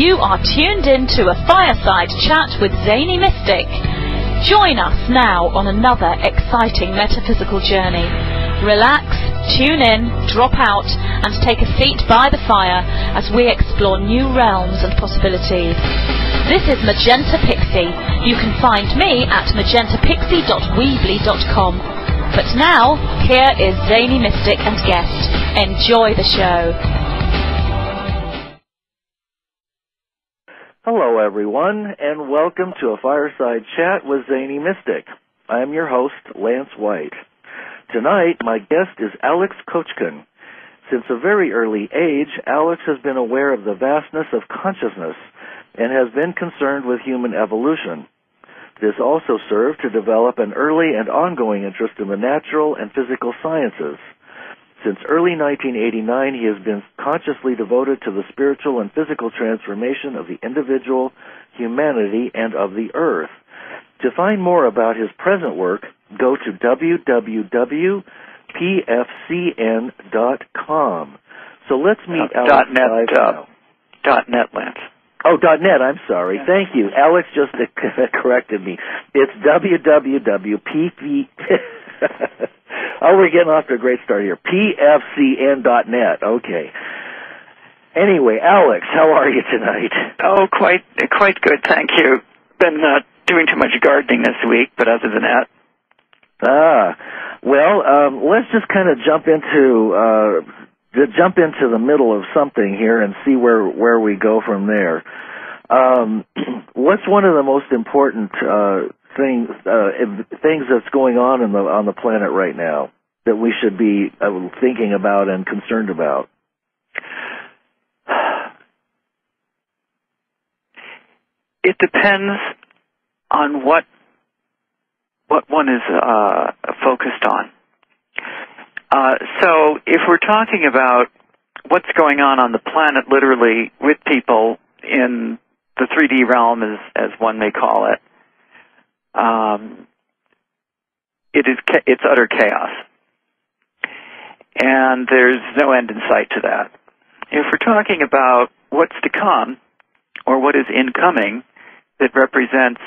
You are tuned in to a Fireside chat with Zany Mystic. Join us now on another exciting metaphysical journey. Relax, tune in, drop out, and take a seat by the fire as we explore new realms and possibilities. This is Magenta Pixie. You can find me at magentapixie.weebly.com. But now, here is Zany Mystic and guest. Enjoy the show. Hello, everyone, and welcome to a Fireside Chat with Zany Mystic. I am your host, Lance White. Tonight, my guest is ALEX KOCHKIN. Since a very early age, ALEX has been aware of the vastness of consciousness and has been concerned with human evolution. This also served to develop an early and ongoing interest in the natural and physical sciences. Since early 1989, he has been consciously devoted to the spiritual and physical transformation of the individual, humanity, and of the earth. To find more about his present work, go to www.pfcn.com. So let's meet Alex live now. .net, Lance. Oh, .net, I'm sorry. Yeah. Thank you. Alex just corrected me. It's www.pfcn. Oh, we're getting off to a great start here. pfcn.net. Okay. Anyway, Alex, how are you tonight? Oh, quite good, thank you. Been doing too much gardening this week, but other than that. Well, let's just kind of jump into the middle of something here and see where we go from there. What's one of the most important things that's going on the planet right now that we should be thinking about and concerned about? It depends on what one is focused on. So if we're talking about what's going on the planet, literally with people in the 3D realm, as one may call it, it's utter chaos, and there's no end in sight to that. If we're talking about what's to come, or what is incoming, that represents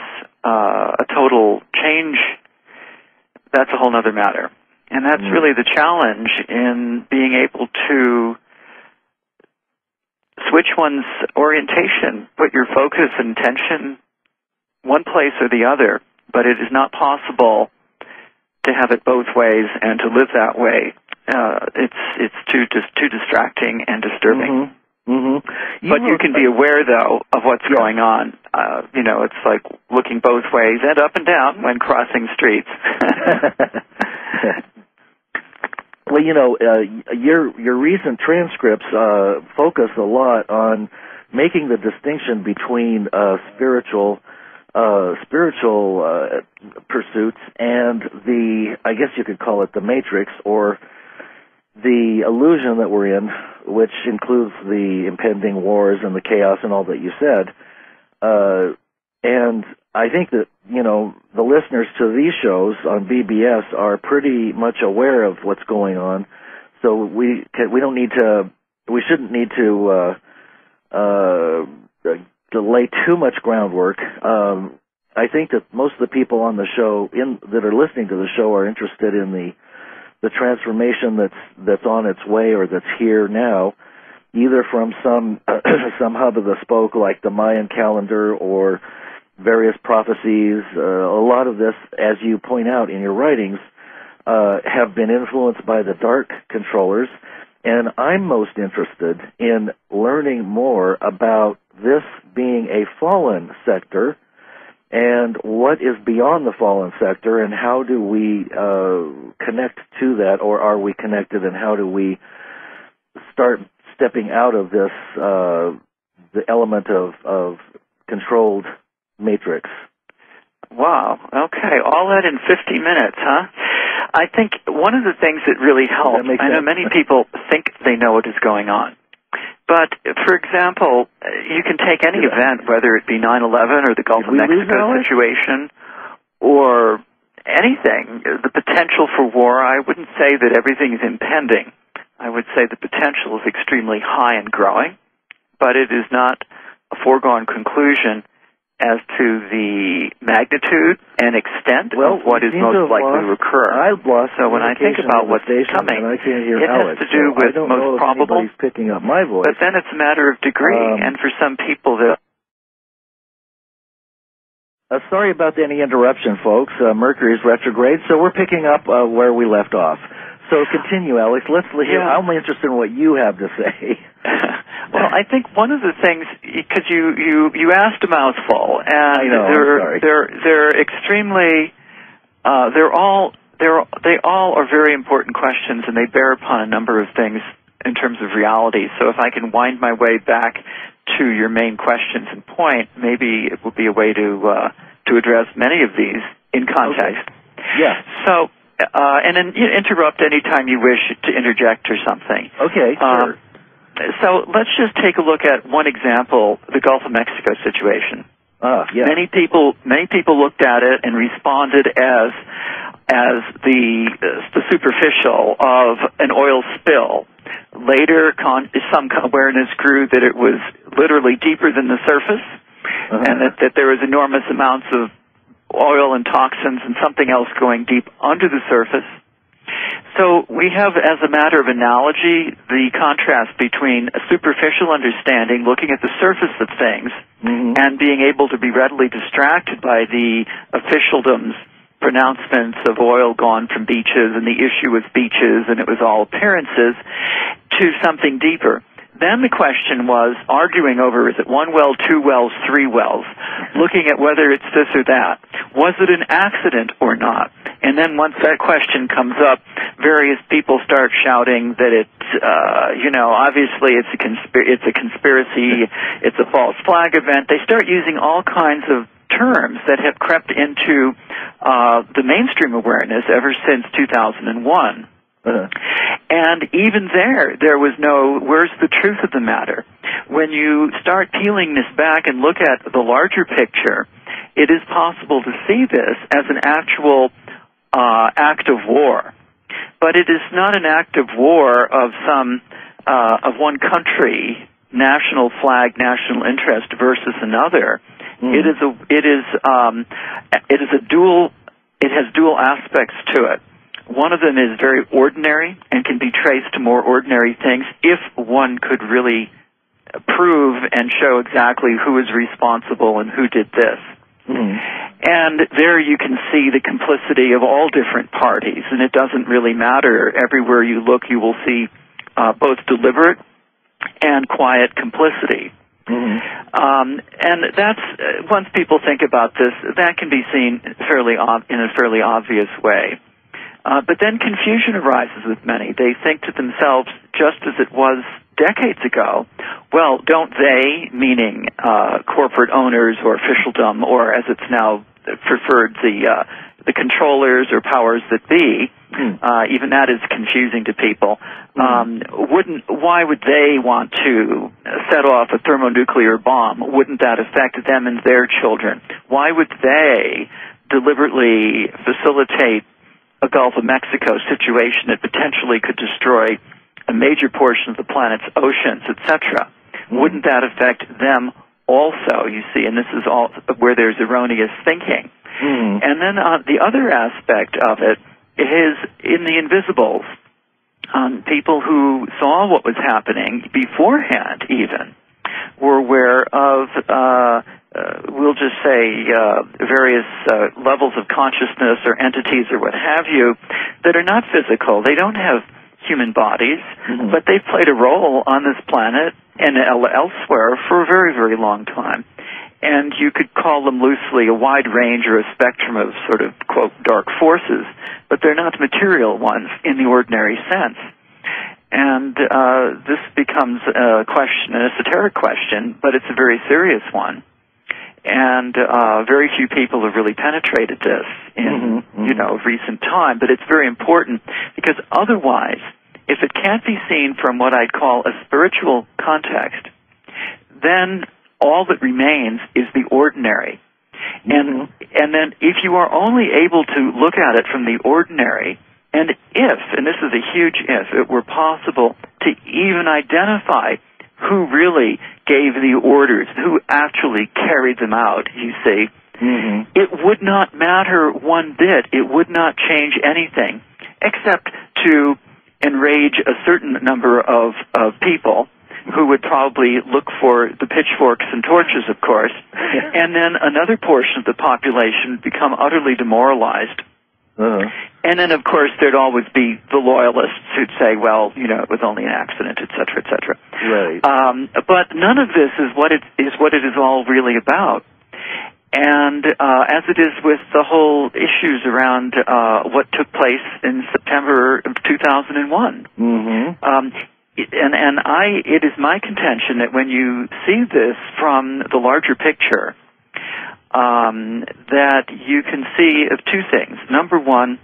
a total change, that's a whole other matter. And that's really the challenge in being able to switch one's orientation, put your focus and attention one place or the other, but it is not possible to have it both ways and to live that way. It's too distracting and disturbing. But you can be aware, though, of what's going on. It's like looking both ways and up and down when crossing streets. Well, your recent transcripts focus a lot on making the distinction between spiritual pursuits and I guess you could call it the matrix, or the illusion that we're in, which includes the impending wars and the chaos and all that you said. And I think that, the listeners to these shows on BBS are pretty much aware of what's going on. So we shouldn't need to lay too much groundwork. I think that most of the people on the show that are listening to the show are interested in the transformation that's on its way or that's here now, either from some hub of the spoke like the Mayan calendar or various prophecies. A lot of this, as you point out in your writings, have been influenced by the dark controllers, and I'm most interested in learning more about this being a fallen sector and what is beyond the fallen sector, and how do we connect to that, or are we connected, and how do we start stepping out of this, the element of controlled matrix? Wow, okay, all that in 50 minutes, huh? I think one of the things that really helps, I know many people think they know what is going on, but, for example, you can take any event, whether it be 9/11 or the Gulf of Mexico situation, or anything, the potential for war. I wouldn't say that everything is impending. I would say the potential is extremely high and growing, but it is not a foregone conclusion as to the magnitude and extent of what is most likely to occur. So when I think about what's coming, it has to do with most probable, picking up my voice. But then it's a matter of degree, and for some people that... sorry about any interruption, folks. Mercury's retrograde, so we're picking up where we left off. So continue, Alex. Let's hear. I'm interested in what you have to say. Well, I think one of the things, because you asked a mouthful, and I know, they're extremely, they all are very important questions, and they bear upon a number of things in terms of reality. So if I can wind my way back to your main questions and point, maybe it will be a way to address many of these in context. Okay. Yeah. So. And then interrupt any time you wish to interject or something. Okay, sure. So let's just take a look at one example, the Gulf of Mexico situation. Yeah. Many people looked at it and responded as the superficial of an oil spill. Later, some awareness grew that it was literally deeper than the surface, and that there was enormous amounts of oil and toxins and something else going deep under the surface. So we have, as a matter of analogy, the contrast between a superficial understanding, looking at the surface of things, and being able to be readily distracted by the officialdom's pronouncements of oil gone from beaches and the issue with beaches and it was all appearances, to something deeper. Then the question was arguing over, is it one well, two wells, three wells, looking at whether it's this or that. Was it an accident or not? And then once that question comes up, various people start shouting that it's, obviously it's a conspiracy, it's a false flag event. They start using all kinds of terms that have crept into the mainstream awareness ever since 2001. And even there was no, where's the truth of the matter? When you start peeling this back and look at the larger picture, it is possible to see this as an actual act of war. But it is not an act of war of of one country, national flag, national interest versus another. It has dual aspects to it. One of them is very ordinary and can be traced to more ordinary things if one could really prove and show exactly who is responsible and who did this. And there you can see the complicity of all different parties, and it doesn't really matter. Everywhere you look, you will see both deliberate and quiet complicity. And that's, once people think about this, that can be seen in a fairly obvious way. But then confusion arises with many. They think to themselves, just as it was decades ago, well, don't they, meaning corporate owners or officialdom, or as it's now preferred, the controllers or powers that be, even that is confusing to people. Why would they want to set off a thermonuclear bomb? Wouldn't that affect them and their children? Why would they deliberately facilitate a Gulf of Mexico situation that potentially could destroy a major portion of the planet's oceans, etc.? Wouldn't that affect them also, you see? And this is all where there's erroneous thinking. And then the other aspect of it is in the invisibles. People who saw what was happening beforehand even were aware of, we'll just say, various levels of consciousness or entities or what have you that are not physical. They don't have human bodies, but they've played a role on this planet and elsewhere for a very, very long time. And you could call them loosely a wide range or a spectrum of sort of, quote, dark forces, but they're not material ones in the ordinary sense. And this becomes a question, an esoteric question, but it's a very serious one. And very few people have really penetrated this in, recent time. But it's very important because otherwise, if it can't be seen from what I'd call a spiritual context, then all that remains is the ordinary. And then if you are only able to look at it from the ordinary, and if, and this is a huge if, it were possible to even identify who really gave the orders, who actually carried them out, you see, it would not matter one bit. It would not change anything, except to enrage a certain number of people who would probably look for the pitchforks and torches, of course, and then another portion of the population become utterly demoralized. And then, of course, there'd always be the loyalists who'd say, well, you know, it was only an accident, et cetera, et cetera. Right. But none of this is what it is all really about. And as it is with the whole issues around what took place in September of 2001. It is my contention that when you see this from the larger picture, that you can see of two things. Number one,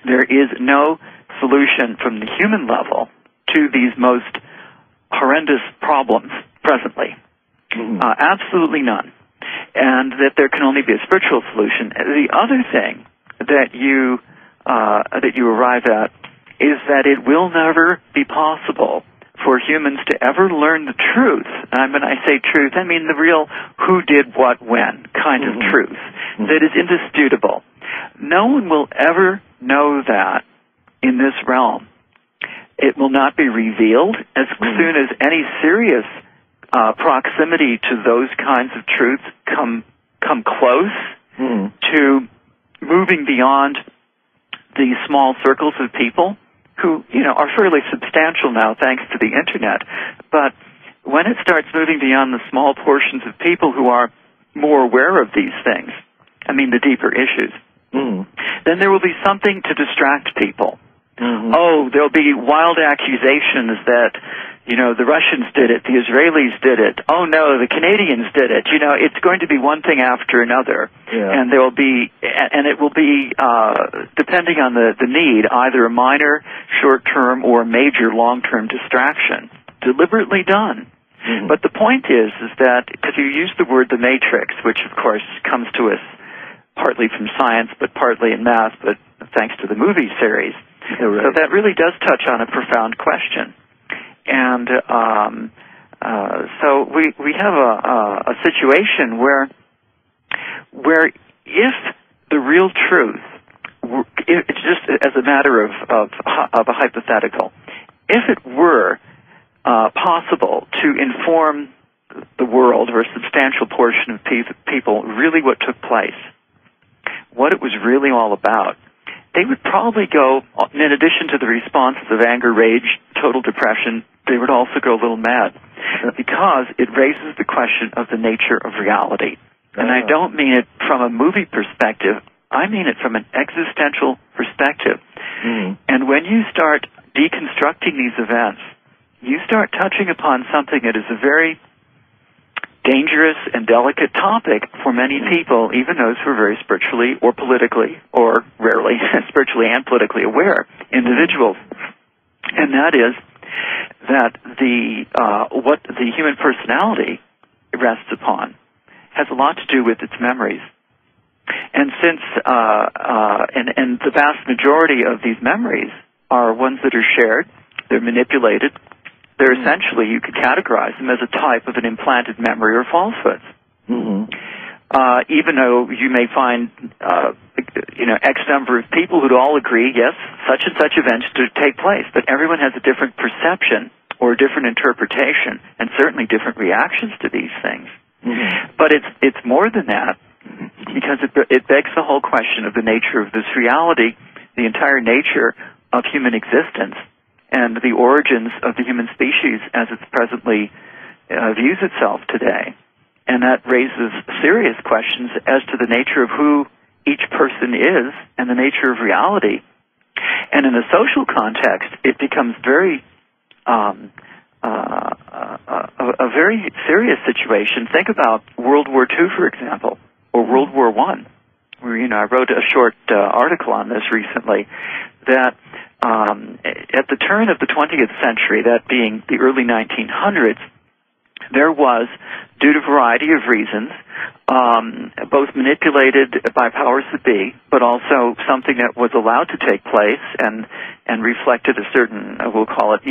there is no solution from the human level to these most horrendous problems presently. Absolutely none. And that there can only be a spiritual solution. The other thing that you arrive at is that it will never be possible for humans to ever learn the truth. And when I say truth, I mean the real who did what when kind of truth that is indisputable. No one will ever know that in this realm. It will not be revealed as soon as any serious proximity to those kinds of truths come close to moving beyond the small circles of people who, you know, are fairly substantial now thanks to the Internet. But when it starts moving beyond the small portions of people who are more aware of these things, I mean the deeper issues, then there will be something to distract people. Oh, there'll be wild accusations that, you know, the Russians did it, the Israelis did it, oh no, the Canadians did it. You know, it's going to be one thing after another. And there will be, and it will be, depending on the need, either a minor, short-term, or major, long-term distraction, deliberately done. But the point is that, because you use the word the matrix, which of course comes to us partly from science, but partly in math, but thanks to the movie series. So that really does touch on a profound question. And so we have a situation where if the real truth, it's just as a matter of a hypothetical, if it were possible to inform the world or a substantial portion of people really what took place, what it was really all about, they would probably go, in addition to the responses of anger, rage, total depression, they would also go a little mad because it raises the question of the nature of reality. And I don't mean it from a movie perspective. I mean it from an existential perspective. And when you start deconstructing these events, you start touching upon something that is a very dangerous and delicate topic for many people, even those who are very spiritually or politically, or rarely spiritually and politically aware individuals. And that is that what the human personality rests upon has a lot to do with its memories. And since and the vast majority of these memories are ones that are shared, they're manipulated, they're essentially, you could categorize them as a type of an implanted memory or falsehoods. Even though you may find, X number of people who'd all agree, yes, such and such events do take place, but everyone has a different perception or a different interpretation, and certainly different reactions to these things. But it's more than that, because it begs the whole question of the nature of this reality, the entire nature of human existence, and the origins of the human species as it presently views itself today. And that raises serious questions as to the nature of who each person is and the nature of reality. And in a social context, it becomes very a very serious situation. Think about World War II, for example, or World War I. Where, I wrote a short article on this recently, that at the turn of the 20th century, that being the early 1900s, there was, due to a variety of reasons, both manipulated by powers that be, but also something that was allowed to take place and reflected a certain, we'll call it,